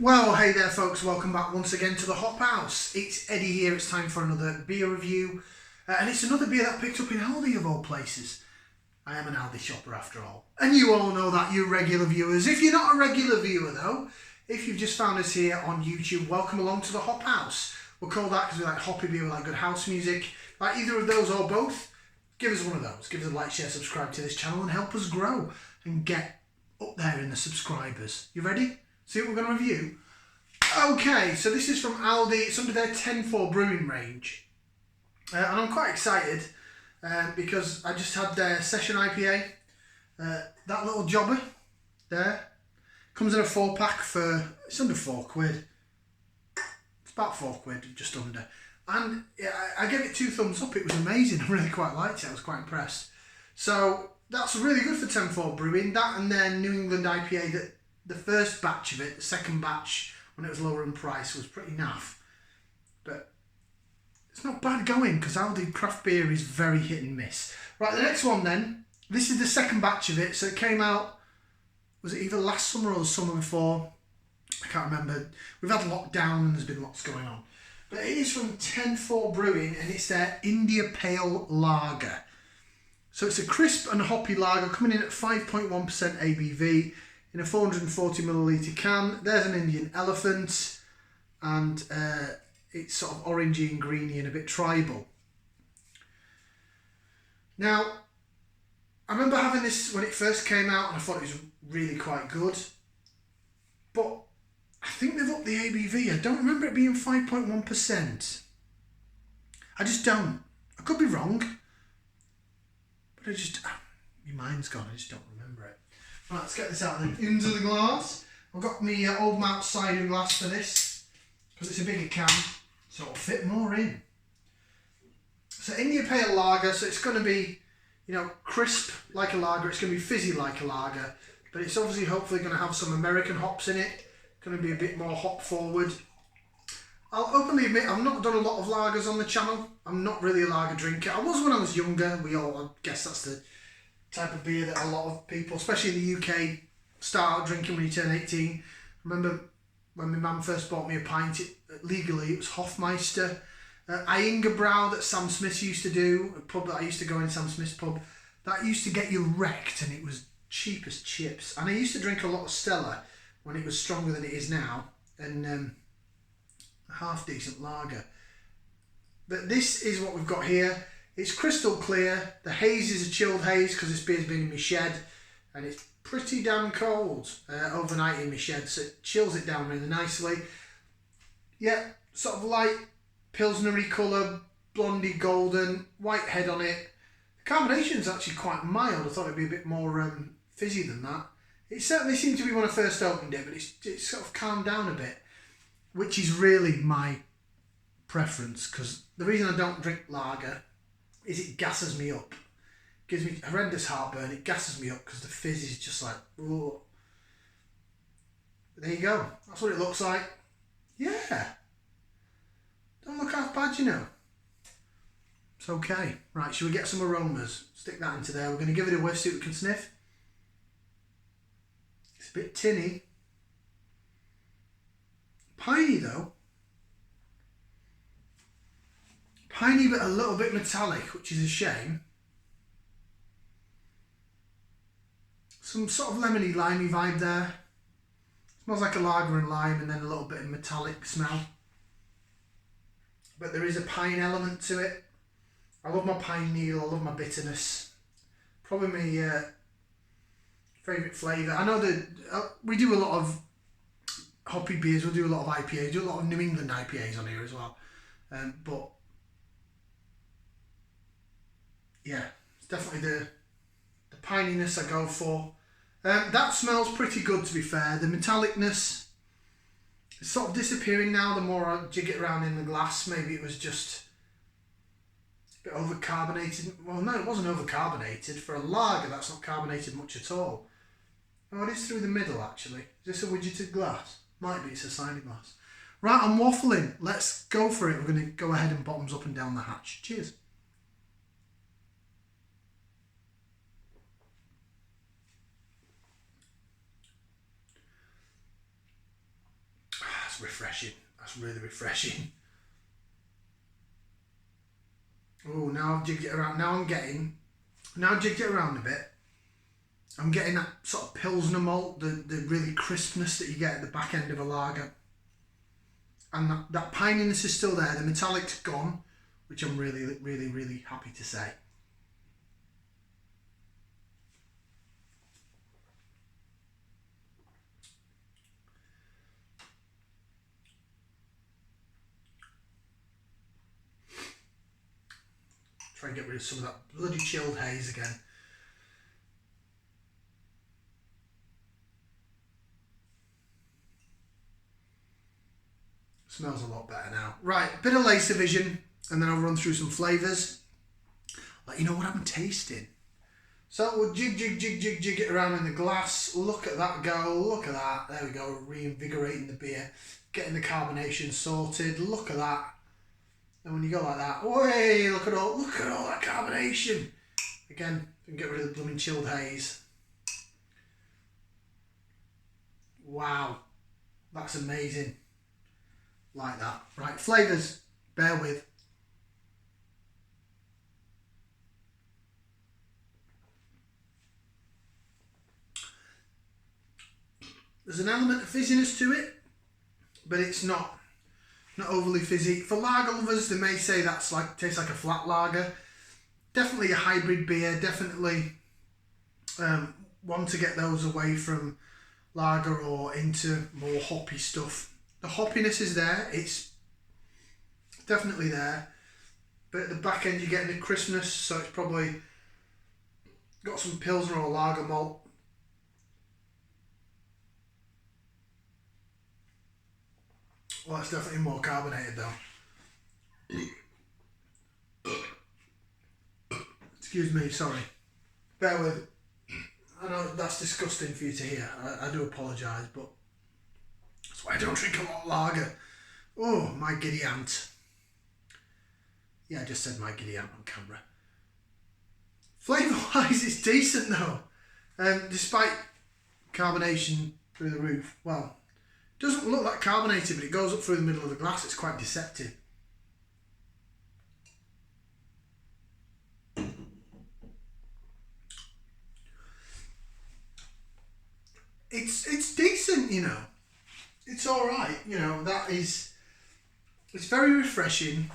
Well, hey there folks, welcome back once again to the Hop House. It's Eddie here, it's time for another beer review. And it's another beer that I picked up in Aldi of all places. I am an Aldi shopper after all. And you all know that, you regular viewers. If you're not a regular viewer though, if you've just found us here on YouTube, welcome along to the Hop House. We'll call that because we like hoppy beer, we like good house music. Like either of those or both, give us one of those. Give us a like, share, subscribe to this channel and help us grow and get up there in the subscribers. You ready? See what we're going to review? Okay, so this is from Aldi. It's under their 10-4 Brewing range. And I'm quite excited because I just had their Session IPA. That little jobber there comes in a 4-pack for, it's under £4. It's about £4, just under. And yeah, I gave it 2 thumbs up. It was amazing. I really quite liked it. I was quite impressed. So that's really good for 10-4 Brewing. That and their New England IPA, that the first batch of it, the second batch, when it was lower in price, was pretty naff. But it's not bad going, because Aldi craft beer is very hit and miss. Right, the next one then. This is the second batch of it. So it came out, was it either last summer or the summer before? I can't remember. We've had lockdown and there's been lots going on. But it is from 10-4 Brewing and it's their India Pale Lager. So it's a crisp and hoppy lager coming in at 5.1% ABV. In a 440ml can. There's an Indian elephant, and it's sort of orangey and greeny and a bit tribal. Now, I remember having this when it first came out and I thought it was really quite good, but I think they've upped the ABV. I don't remember it being 5.1%. I just don't. I could be wrong, but my mind's gone, I just don't remember it. Right, let's get this out then. Into the glass. I've got my old Mount cider glass for this because it's a bigger can, so it'll fit more in. So India Pale Lager, so it's going to be, you know, crisp like a lager. It's going to be fizzy like a lager, but it's obviously hopefully going to have some American hops in it. Going to be a bit more hop forward. I'll openly admit I've not done a lot of lagers on the channel. I'm not really a lager drinker. I was when I was younger. I guess that's the type of beer that a lot of people, especially in the UK, start out drinking when you turn 18. I remember when my mum first bought me a pint, legally it was Hofmeister. Iyengebrouw that Sam Smith used to do, a pub that I used to go in, Sam Smith's pub, that used to get you wrecked and it was cheap as chips. And I used to drink a lot of Stella when it was stronger than it is now, and a half decent lager. But this is what we've got here. It's crystal clear. The haze is a chilled haze because this beer's been in my shed and it's pretty damn cold overnight in my shed, so it chills it down really nicely. Yeah, sort of light pilsnery colour, blondie golden, white head on it. The carbonation's actually quite mild. I thought it'd be a bit more fizzy than that. It certainly seemed to be when I first opened it, but it's sort of calmed down a bit, which is really my preference, because the reason I don't drink lager is it gasses me up. Gives me horrendous heartburn. It gasses me up because the fizz is just like, oh. There you go. That's what it looks like. Yeah. Don't look half bad, you know. It's okay. Right, should we get some aromas? Stick that into there. We're going to give it a whiff, see what we can sniff. It's a bit tinny. Piney though. Piney but a little bit metallic, which is a shame. Some sort of lemony limey vibe there. Smells like a lager and lime, and then a little bit of metallic smell. But there is a pine element to it. I love my pine needle, I love my bitterness. Probably my favourite flavour. I know that we do a lot of hoppy beers, we'll do a lot of IPAs, do a lot of New England IPAs on here as well. But yeah, it's definitely the pininess I go for. That smells pretty good, to be fair. The metallicness is sort of disappearing now the more I jig it around in the glass. Maybe it was just a bit over-carbonated. Well, no, it wasn't over-carbonated. For a lager, that's not carbonated much at all. Oh, it is through the middle, actually. Is this a widgeted glass? Might be, it's a cider glass. Right, I'm waffling. Let's go for it. We're going to go ahead and bottoms up and down the hatch. Cheers. that's refreshing. That's really refreshing. Oh, now I've jigged it around. Now I've jigged it around a bit. I'm getting that sort of Pilsner malt, the really crispness that you get at the back end of a lager. And that pininess is still there. The metallic's gone, which I'm really, really, really happy to say. Try and get rid of some of that bloody chilled haze again. Smells a lot better now. Right, bit of laser vision, and then I'll run through some flavours. Let you know what I'm tasting. So we'll jig it around in the glass. Look at that go, look at that. There we go, reinvigorating the beer. Getting the carbonation sorted, look at that. And when you go like that, way, look at all that carbonation. Again, you can get rid of the blooming chilled haze. Wow, that's amazing. Like that. Right, flavours, bear with. There's an element of fizziness to it, but it's not overly fizzy. For lager lovers, they may say tastes like a flat lager. Definitely a hybrid beer. Definitely one to get those away from lager or into more hoppy stuff. The hoppiness is there. It's definitely there. But at the back end, you're getting the crispness, so it's probably got some Pilsner or lager malt. Well, it's definitely more carbonated though. Excuse me, sorry. Bear with. I know that's disgusting for you to hear. I do apologise, but that's why I don't drink a lot of lager. Oh, my giddy aunt. Yeah, I just said my giddy aunt on camera. Flavour-wise, it's decent though. Despite carbonation through the roof. Well, doesn't look like carbonated, but it goes up through the middle of the glass. It's quite deceptive. It's decent, you know. It's all right, you know. It's very refreshing.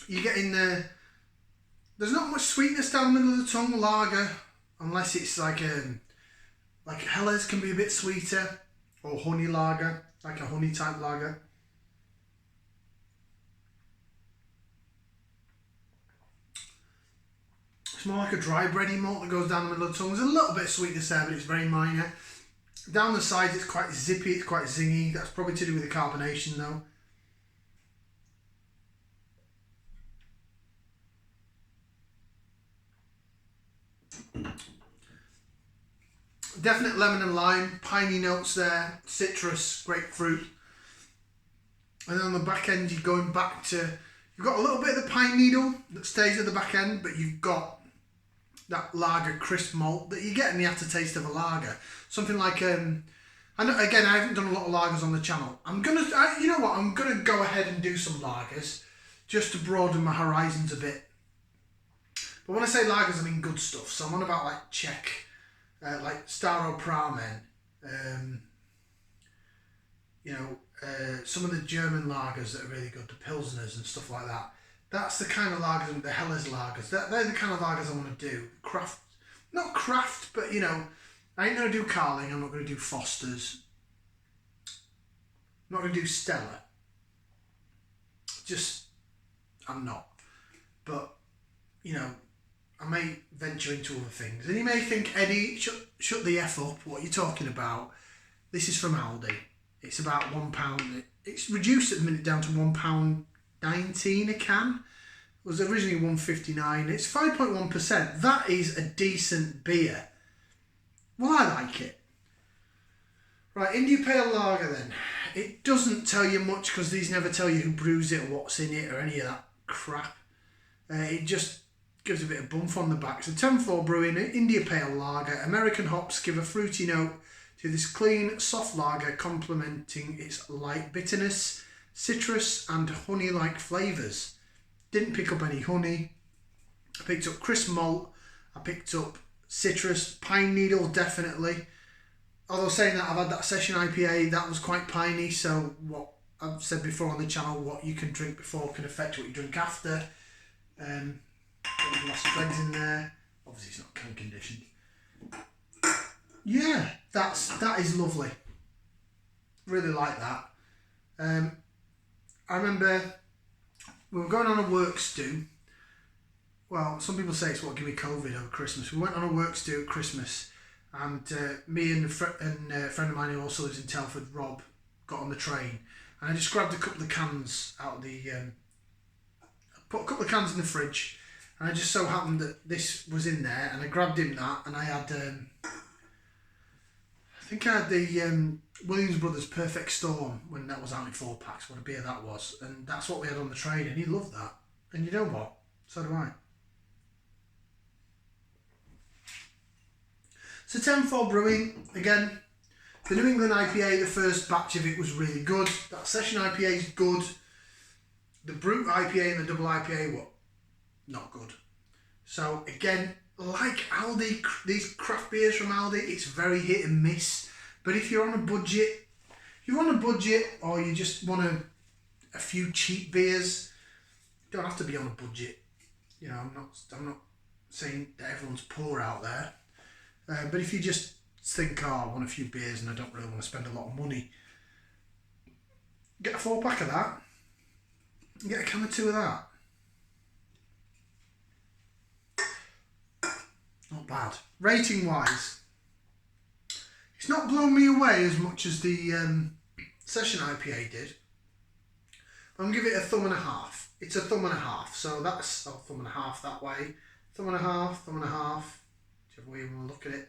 You're getting there's not much sweetness down the middle of the tongue. Lager, unless it's like Helles can be a bit sweeter. Or honey lager, like a honey type lager. It's more like a dry bready malt that goes down the middle of the tongue. There's a little bit of sweetness there, but it's very minor. Down the sides, it's quite zippy, it's quite zingy. That's probably to do with the carbonation though. Definite lemon and lime, piney notes there, citrus, grapefruit. And then on the back end, you're going back to, you've got a little bit of the pine needle that stays at the back end, but you've got that lager crisp malt that you get in the aftertaste of a lager. Something like, I know, again, I haven't done a lot of lagers on the channel. You know what, I'm gonna go ahead and do some lagers just to broaden my horizons a bit. But when I say lagers, I mean good stuff. So I'm on about like Czech, like Staro Pramen, you know, some of the German lagers that are really good, the Pilsners and stuff like that. That's the kind of lagers, the Helles lagers. They're the kind of lagers I want to do. Craft, not craft, but you know, I ain't going to do Carling, I'm not going to do Foster's. I'm not going to do Stella. I'm not. But, you know, I may venture into other things. And you may think, Eddie, shut the F up, what are you talking about? This is from Aldi. It's about £1. It's reduced at the minute down to £1.19 a can. It was originally £1.59. It's 5.1%. That is a decent beer. Well, I like it. Right, India Pale Lager then. It doesn't tell you much because these never tell you who brews it or what's in it or any of that crap. It just gives a bit of bump on the back. So 10-4 Brewing, India Pale Lager. American hops give a fruity note to Give this clean, soft lager complementing its light bitterness, citrus and honey-like flavours. Didn't pick up any honey. I picked up crisp malt. I picked up citrus, pine needle definitely. Although saying that, I've had that session IPA, that was quite piney, so what I've said before on the channel, what you can drink before can affect what you drink after. Got a glass of dregs in there. Obviously it's not can conditioned. Yeah, that is lovely. Really like that. I remember we were going on a works do. Well, some people say it's what gave me COVID over Christmas. We went on a works do at Christmas, and me and a friend of mine who also lives in Telford, Rob, got on the train, and I just grabbed a couple of cans out of the. Put a couple of cans in the fridge, and I just so happened that this was in there, and I grabbed him that, and I had. I think I had the Williams Brothers Perfect Storm when that was out in 4-packs. What a beer that was, and that's what we had on the train, and he loved that. And you know what? So do I. So 10-4 Brewing, again, the New England IPA, the first batch of it was really good. That session IPA is good. The Brute IPA and the double IPA were not good. So again, like Aldi, these craft beers from Aldi, it's very hit and miss. But if you're on a budget, or you just want a few cheap beers, you don't have to be on a budget. You know, I'm not saying that everyone's poor out there. But if you just think, oh, I want a few beers and I don't really want to spend a lot of money, get a 4-pack of that, and get a can or 2 of that. Not bad. Rating wise, it's not blown me away as much as the session IPA did. I'm going to give it a 3.5. It's a 3.5, so that's 3.5 that way. 3.5. Whichever way you want to look at it.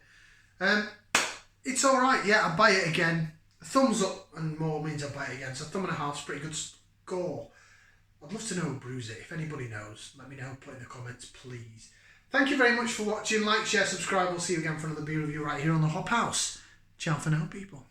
It's alright, yeah, I'd buy it again. A thumbs up and more means I'd buy it again. So 3.5 is a pretty good score. I'd love to know who brews it. If anybody knows, let me know. Put in the comments, please. Thank you very much for watching. Like, share, subscribe. We'll see you again for another beer review right here on the Hop House. Ciao for now, people.